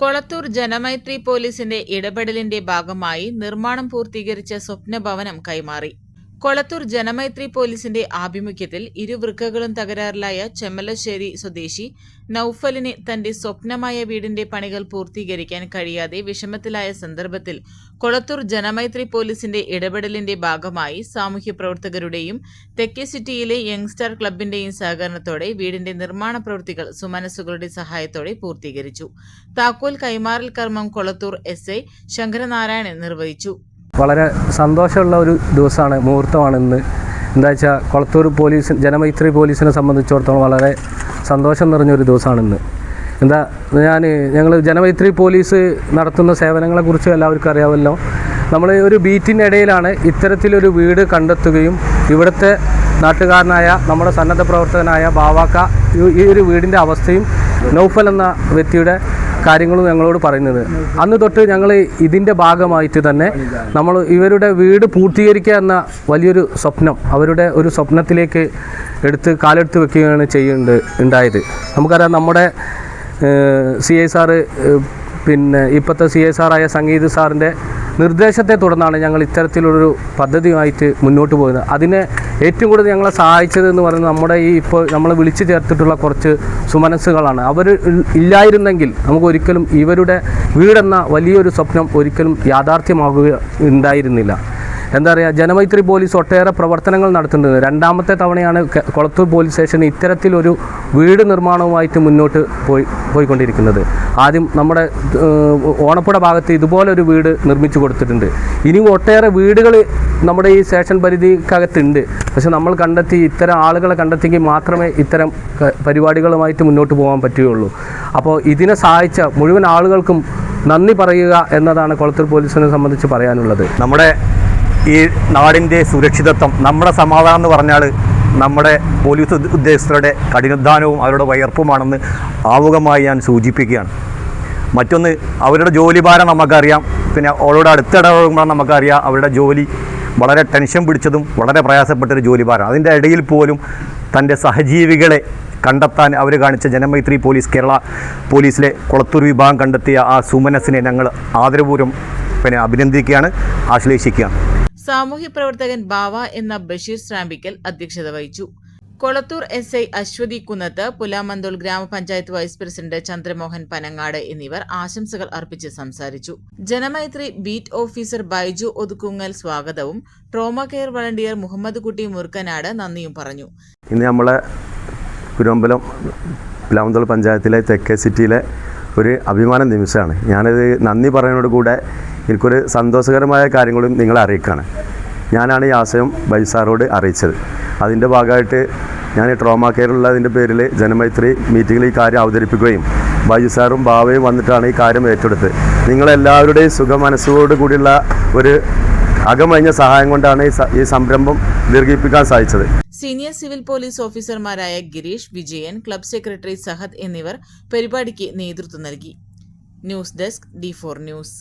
കൊളത്തൂർ ജനമൈത്രി പോലീസിന്റെ ഇടപെടലിന്റെ ഭാഗമായി നിർമ്മാണം പൂർത്തീകരിച്ച സ്വപ്നഭവനം കൈമാറി. കൊളത്തൂർ ജനമൈത്രി പോലീസിന്റെ ആഭിമുഖ്യത്തിൽ ഇരുവൃക്കകളും തകരാറിലായ ചെമ്മലശ്ശേരി സ്വദേശി നൌഫലിന് തന്റെ സ്വപ്നമായ വീടിന്റെ പണികൾ പൂർത്തീകരിക്കാൻ കഴിയാതെ വിഷമത്തിലായ സന്ദർഭത്തിൽ കൊളത്തൂർ ജനമൈത്രി പോലീസിന്റെ ഇടപെടലിന്റെ ഭാഗമായി സാമൂഹ്യ പ്രവർത്തകരുടെയും തെക്കേ സിറ്റിയിലെ യങ്സ്റ്റാർ ക്ലബിന്റെയും സഹകരണത്തോടെ വീടിന്റെ നിർമ്മാണ പ്രവൃത്തികൾ സുമനസ്സുകളുടെ സഹായത്തോടെ പൂർത്തീകരിച്ചു. താക്കോൽ കൈമാറൽ കർമ്മം കൊളത്തൂർ എസ്.ഐ. ശങ്കരനാരായണൻ നിർവഹിച്ചു. വളരെ സന്തോഷമുള്ള ഒരു ദിവസമാണ്, മുഹൂർത്തമാണ് ഇന്ന്. എന്താ വെച്ചാൽ കൊളത്തൂർ ജനമൈത്രി പോലീസിനെ സംബന്ധിച്ചിടത്തോളം വളരെ സന്തോഷം നിറഞ്ഞൊരു ദിവസമാണ് ഇന്ന്. ഞങ്ങൾ ജനമൈത്രി പോലീസ് നടത്തുന്ന സേവനങ്ങളെക്കുറിച്ച് എല്ലാവർക്കും അറിയാമല്ലോ. നമ്മൾ ഒരു ബീറ്റിനിടയിലാണ് ഇത്തരത്തിലൊരു വീട് കണ്ടെത്തുകയും ഇവിടുത്തെ നാട്ടുകാരനായ നമ്മുടെ സന്നദ്ധ പ്രവർത്തകനായ ബാവാക്ക ഈ ഒരു വീടിൻ്റെ അവസ്ഥയും നൗഫൽ എന്ന വ്യക്തിയുടെ കാര്യങ്ങളും ഞങ്ങളോട് പറയുന്നത്. അന്ന് തൊട്ട് ഞങ്ങൾ ഇതിൻ്റെ ഭാഗമായിട്ട് തന്നെ നമ്മൾ ഇവരുടെ വീട് പൂർത്തീകരിക്കുക എന്ന വലിയൊരു സ്വപ്നം, അവരുടെ ഒരു സ്വപ്നത്തിലേക്ക് കാലെടുത്ത് വെക്കുകയാണ് ഉണ്ടായത്. നമുക്കറിയാം, നമ്മുടെ CI സാറ്, പിന്നെ ഇപ്പോഴത്തെ CI സാറായ സംഗീത് സാറിൻ്റെ നിർദ്ദേശത്തെ തുടർന്നാണ് ഞങ്ങൾ ഇത്തരത്തിലൊരു പദ്ധതിയുമായിട്ട് മുന്നോട്ട് പോകുന്നത്. അതിനെ ഏറ്റവും കൂടുതൽ ഞങ്ങളെ സഹായിച്ചതെന്ന് പറയുന്നത് നമ്മുടെ ഇപ്പോൾ നമ്മൾ വിളിച്ചു ചേർത്തിട്ടുള്ള കുറച്ച് സുമനസ്സുകളാണ്. അവർ ഇല്ലായിരുന്നെങ്കിൽ നമുക്ക് ഒരിക്കലും ഇവരുടെ വീടെന്ന വലിയൊരു സ്വപ്നം ഒരിക്കലും യാഥാർത്ഥ്യമാകുകയുണ്ടായിരുന്നില്ല. എന്താ പറയുക, ജനമൈത്രി പോലീസ് ഒട്ടേറെ പ്രവർത്തനങ്ങൾ നടത്തുന്നത്. രണ്ടാമത്തെ തവണയാണ് കൊളത്തൂർ പോലീസ് സ്റ്റേഷൻ ഇത്തരത്തിലൊരു വീട് നിർമ്മാണവുമായിട്ട് മുന്നോട്ട് പോയിക്കൊണ്ടിരിക്കുന്നത്. ആദ്യം നമ്മുടെ ഓണപ്പുഴ ഭാഗത്ത് ഇതുപോലൊരു വീട് നിർമ്മിച്ചു കൊടുത്തിട്ടുണ്ട്. ഇനിയും ഒട്ടേറെ വീടുകൾ നമ്മുടെ ഈ സ്റ്റേഷൻ പരിധിക്കകത്തുണ്ട്. പക്ഷെ നമ്മൾ ഇത്തരം ആളുകളെ കണ്ടെത്തിയെങ്കിൽ മാത്രമേ ഇത്തരം പരിപാടികളുമായിട്ട് മുന്നോട്ട് പോകാൻ പറ്റുകയുള്ളൂ. അപ്പോൾ ഇതിനെ സഹായിച്ച മുഴുവൻ ആളുകൾക്കും നന്ദി പറയുക എന്നതാണ് കൊളത്തൂർ പോലീസിനെ സംബന്ധിച്ച് പറയാനുള്ളത്. നമ്മുടെ ഈ നാടിൻ്റെ സുരക്ഷിതത്വം, നമ്മുടെ സമാധാനം എന്ന് പറഞ്ഞാൽ നമ്മുടെ പോലീസ് ഉദ്യോഗസ്ഥരുടെ കഠിനാധ്വാനവും അവരുടെ വയർപ്പുമാണെന്ന് ആമുഖമായി ഞാൻ സൂചിപ്പിക്കുകയാണ്. മറ്റൊന്ന്, അവരുടെ ജോലിഭാരം നമുക്കറിയാം. പിന്നെ അവരോട് അടുത്തിടപെടുമ്പോൾ നമുക്കറിയാം അവരുടെ ജോലി വളരെ ടെൻഷൻ പിടിച്ചതും വളരെ പ്രയാസപ്പെട്ടൊരു ജോലിഭാരം. അതിൻ്റെ ഇടയിൽ പോലും തൻ്റെ സഹജീവികളെ കണ്ടെത്താൻ അവർ കാണിച്ച ജനമൈത്രി പോലീസ്, കേരള പോലീസിലെ കൊളത്തൂർ വിഭാഗം കണ്ടെത്തിയ ആ സുമനസ്സിനെ ഞങ്ങൾ ആദരപൂർവ്വം അഭിനന്ദിക്കുകയാണ്, ആശ്ലേഷിക്കുകയാണ്. സാമൂഹ്യ പ്രവർത്തകൻ ബാവ എന്ന ബഷീർ ശ്രാമ്പിക്കൽ അധ്യക്ഷത വഹിച്ചു. കൊളത്തൂർ എസ്.ഐ. അശ്വതി കുന്നത്ത്, പുലാമന്തോൾ ഗ്രാമപഞ്ചായത്ത് വൈസ് പ്രസിഡന്റ് ചന്ദ്രമോഹൻ പനങ്ങാട് എന്നിവർ ആശംസകൾ അർപ്പിച്ച് സംസാരിച്ചു. ജനമൈത്രി ബീറ്റ് ഓഫീസർ ബൈജു ഒതുക്കുങ്ങൽ സ്വാഗതവും ട്രോമ കെയർ വളണ്ടിയർ മുഹമ്മദ് കുട്ടി മുറുക്കനാട് നന്ദിയും പറഞ്ഞു. ഇന്ന് നമ്മളെ കുരുമ്പലം പുലാമന്തോൾ പഞ്ചായത്തിലെ തെക്കേ സിറ്റിയിലെ ഒരു അഭിമാന നിമിഷമാണ്. ഞാനത് നന്ദി പറയുന്നതോട് കൂടെ എനിക്കൊരു സന്തോഷകരമായ കാര്യങ്ങളും നിങ്ങളെ അറിയിക്കുകയാണ്. ഞാനാണ് ഈ ആശയം ബൈജു സാറോട് അറിയിച്ചത്. അതിൻ്റെ ഭാഗമായിട്ട് ഞാൻ ട്രോമ കെയറുള്ളതിൻ്റെ പേരിൽ ജനമൈത്രി മീറ്റിങ്ങിൽ ഈ കാര്യം അവതരിപ്പിക്കുകയും ബൈജു സാറും ബാവയും വന്നിട്ടാണ് ഈ കാര്യം ഏറ്റെടുത്തത്. നിങ്ങളെല്ലാവരുടെയും സുഖമനസ്സോട് കൂടിയുള്ള ഒരു അകമഴിഞ്ഞ സഹായം കൊണ്ടാണ് ഈ സംരംഭം ദീർഘിപ്പിക്കാൻ സാധിച്ചത്. സീനിയർ സിവിൽ പോലീസ് ഓഫീസർമാരായ ഗിരീഷ്, വിജയൻ, ക്ലബ് സെക്രട്ടറി സഹദ് എന്നിവർ പരിപാടിക്ക് നേതൃത്വം നൽകി. News desk D4 news.